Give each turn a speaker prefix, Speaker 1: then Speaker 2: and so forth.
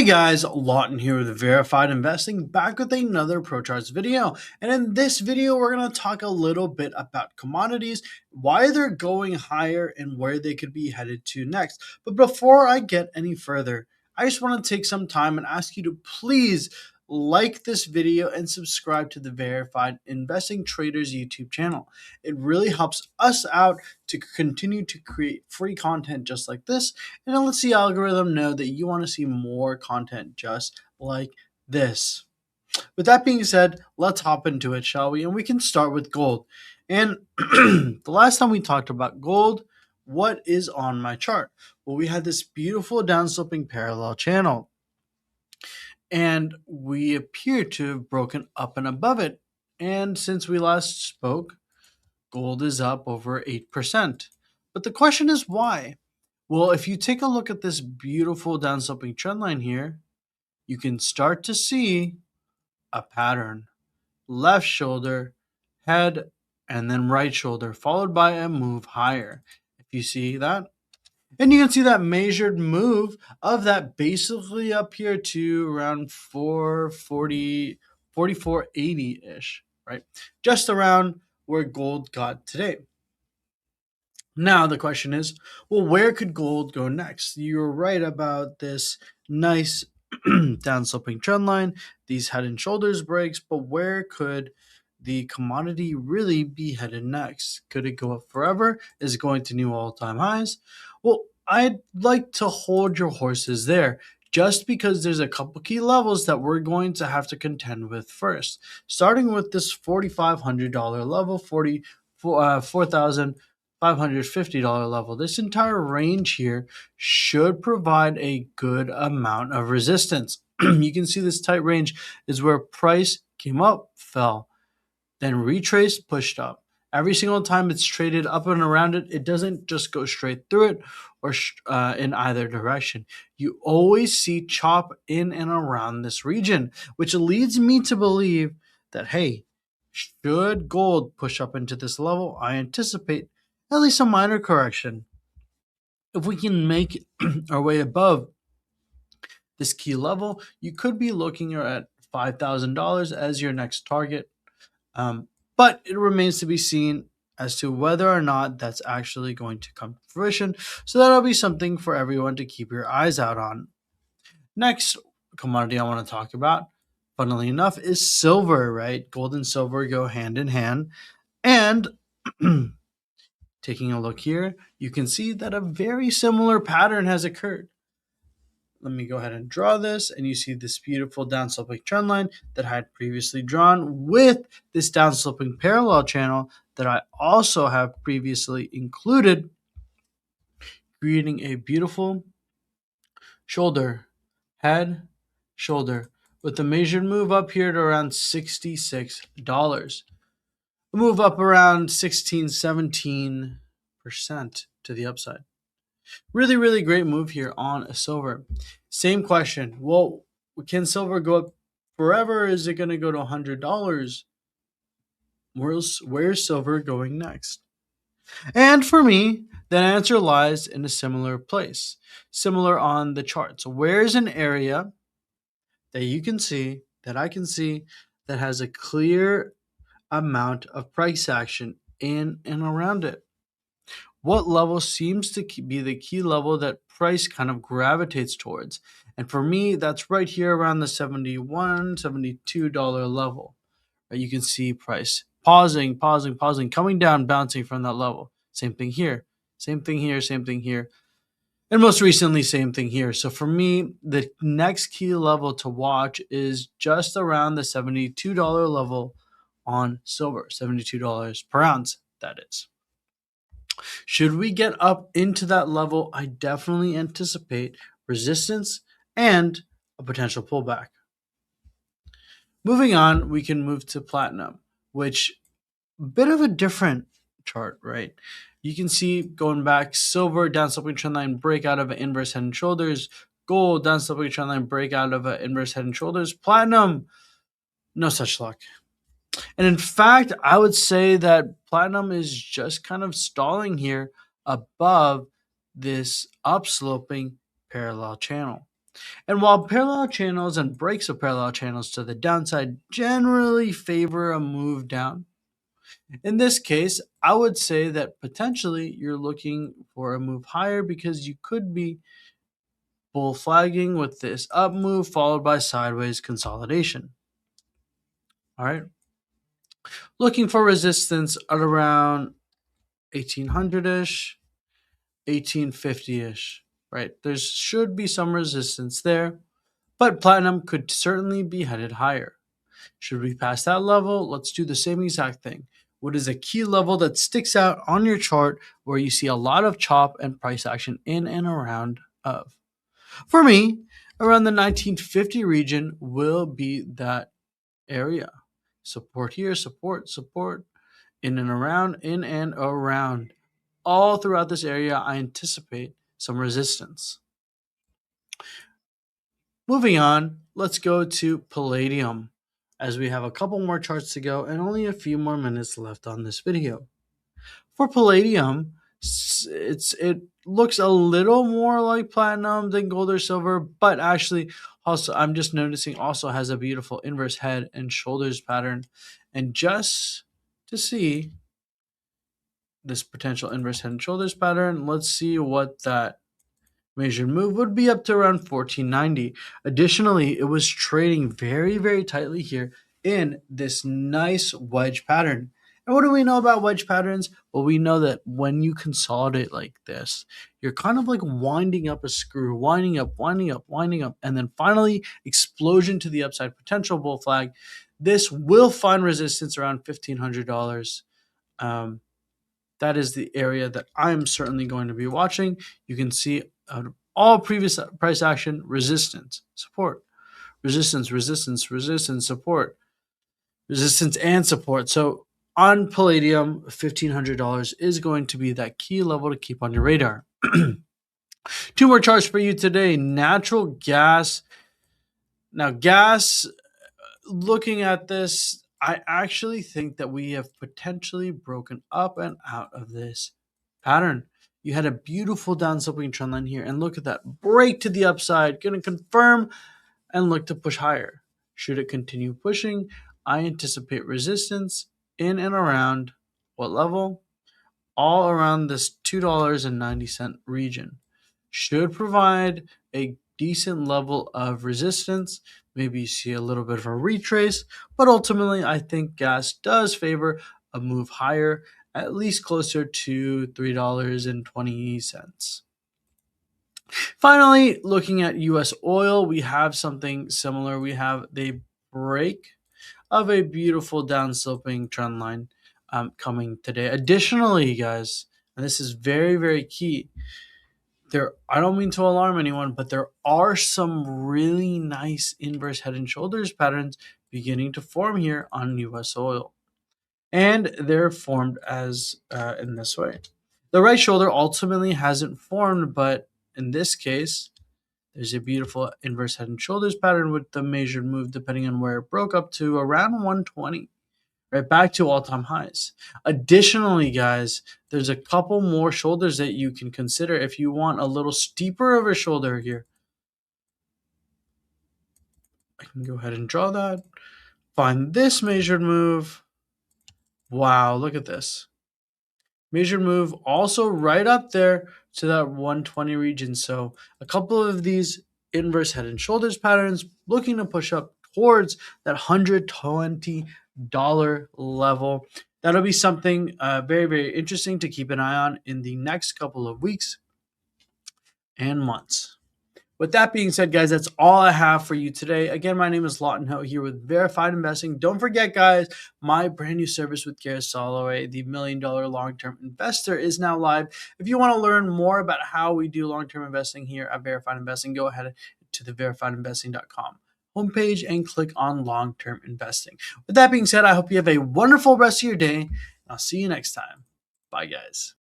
Speaker 1: Hey guys, Lawton here with Verified Investing, back with another Pro Charts video. And in this video, we're going to talk a little bit about commodities, why they're going higher, and where they could be headed to next. But before I get any further, I just want to take some time and ask you to please like this video and subscribe to the Verified Investing Traders YouTube channel. It really helps us out to continue to create free content just like this, and it lets the algorithm know that you want to see more content just like this. With that being said, let's hop into it, shall we? And we can start with gold. And the last time we talked about gold, what is on my chart? Well, we had this beautiful downsloping parallel channel, and we appear to have broken up and above it. And since we last spoke, gold is up over 8%. But the question is why? Well, if you take a look at this beautiful downsloping trend line here, you can start to see a pattern. Left shoulder, head, and then right shoulder, followed by a move higher. If you see that, and you can see that measured move of that basically up here to around 440, 44.80-ish, right? Just around where gold got today. Now the question is, well, where could gold go next? You're right about this nice downsloping trend line, these head and shoulders breaks, but where could the commodity really be headed next? Could it go up forever? Is it going to new all-time highs? Well, I'd like to hold your horses there, just because there's a couple key levels that we're going to have to contend with first. Starting with this $4,500 level, $4,550 level. This entire range here should provide a good amount of resistance. You can see this tight range is where price came up, fell, then retraced, pushed up. Every single time it's traded up and around it, it doesn't just go straight through it or in either direction. You always see chop in and around this region, which leads me to believe that, hey, should gold push up into this level, I anticipate at least a minor correction. If we can make our way above this key level, you could be looking at $5,000 as your next target. But it remains to be seen as to whether or not that's actually going to come to fruition. So that'll be something for everyone to keep your eyes out on. Next commodity I want to talk about, funnily enough, is silver, right? Gold and silver go hand in hand. And taking a look here, you can see that a very similar pattern has occurred. Let me go ahead and draw this, and you see this beautiful downsloping trend line that I had previously drawn with this downsloping parallel channel that I also have previously included, creating a beautiful shoulder, head, shoulder, with the measured move up here to around $66. A move up around 17% to the upside. Really, really great move here on a silver. Same question. Well, can silver go up forever? Is it going to go to $100? Where's silver going next? And for me, that answer lies in a similar place, similar on the chart. So where's an area that you can see, that I can see, that has a clear amount of price action in and around it? What level seems to be the key level that price kind of gravitates towards? And for me, that's right here around the $71, $72 level. Right? You can see price pausing, coming down, bouncing from that level. Same thing here, same thing here, same thing here. And most recently, same thing here. So for me, the next key level to watch is just around the $72 level on silver, $72 per ounce, that is. Should we get up into that level, I definitely anticipate resistance and a potential pullback. Moving on, we can move to platinum, which a bit of a different chart, right? You can see going back, silver, downsloping trend line, break out of an inverse head and shoulders. Gold, downsloping trend line, break out of an inverse head and shoulders. Platinum, no such luck. And in fact, I would say that platinum is just kind of stalling here above this upsloping parallel channel. And while parallel channels and breaks of parallel channels to the downside generally favor a move down, in this case, I would say that potentially you're looking for a move higher because you could be bull flagging with this up move followed by sideways consolidation. All right. Looking for resistance at around 1800-ish, 1850-ish, right? There should be some resistance there, but platinum could certainly be headed higher. Should we pass that level? Let's do the same exact thing. What is a key level that sticks out on your chart where you see a lot of chop and price action in and around of? For me, around the 1950 region will be that area. Support here, support, support, in and around. All throughout this area, I anticipate some resistance. Moving on, let's go to Palladium, as we have a couple more charts to go and only a few more minutes left on this video. For Palladium, it looks a little more like platinum than gold or silver, but actually also I'm just noticing also has a beautiful inverse head and shoulders pattern. And just to see this potential inverse head and shoulders pattern, let's see what that measured move would be up to around 1490. Additionally, it was trading very, very tightly here in this nice wedge pattern. And what do we know about wedge patterns? Well, we know that when you consolidate like this, you're kind of like winding up a screw, winding up, winding up, winding up, and then finally explosion to the upside potential bull flag. This will find resistance around $1,500. That is the area that I'm certainly going to be watching. You can see out of all previous price action, resistance, support, resistance, resistance, resistance, support, resistance, and support. So on Palladium, $1,500 is going to be that key level to keep on your radar. Two more charts for you today. Natural gas. Now, gas, looking at this, I actually think that we have potentially broken up and out of this pattern. You had a beautiful down sloping trend line here, and look at that break to the upside, going to confirm and look to push higher. Should it continue pushing, I anticipate resistance in and around what level? All around this $2.90 region. Should provide a decent level of resistance. Maybe you see a little bit of a retrace, but ultimately, I think gas does favor a move higher, at least closer to $3.20. Finally, looking at US oil, we have something similar. We have the break of a beautiful down sloping trend line coming today. Additionally, guys, and this is very, very key, I don't mean to alarm anyone, but there are some really nice inverse head and shoulders patterns beginning to form here on US oil. And they're formed as in this way. The right shoulder ultimately hasn't formed, but in this case, there's a beautiful inverse head and shoulders pattern with the measured move depending on where it broke up to around 120. Right back to all-time highs. Additionally, guys, there's a couple more shoulders that you can consider if you want a little steeper of a shoulder here. I can go ahead and draw that. Find this measured move. Wow, look at this. Measured move also right up there to that 120 region. So a couple of these inverse head and shoulders patterns looking to push up towards that $120 level. That'll be something very, very interesting to keep an eye on in the next couple of weeks and months. With that being said, guys, that's all I have for you today. Again, my name is Lawton Ho here with Verified Investing. Don't forget, guys, my brand new service with Gareth Soloway, the $1 Million Long-Term Investor, is now live. If you want to learn more about how we do long-term investing here at Verified Investing, go ahead to the verifiedinvesting.com homepage and click on long-term investing. With that being said, I hope you have a wonderful rest of your day. I'll see you next time. Bye, guys.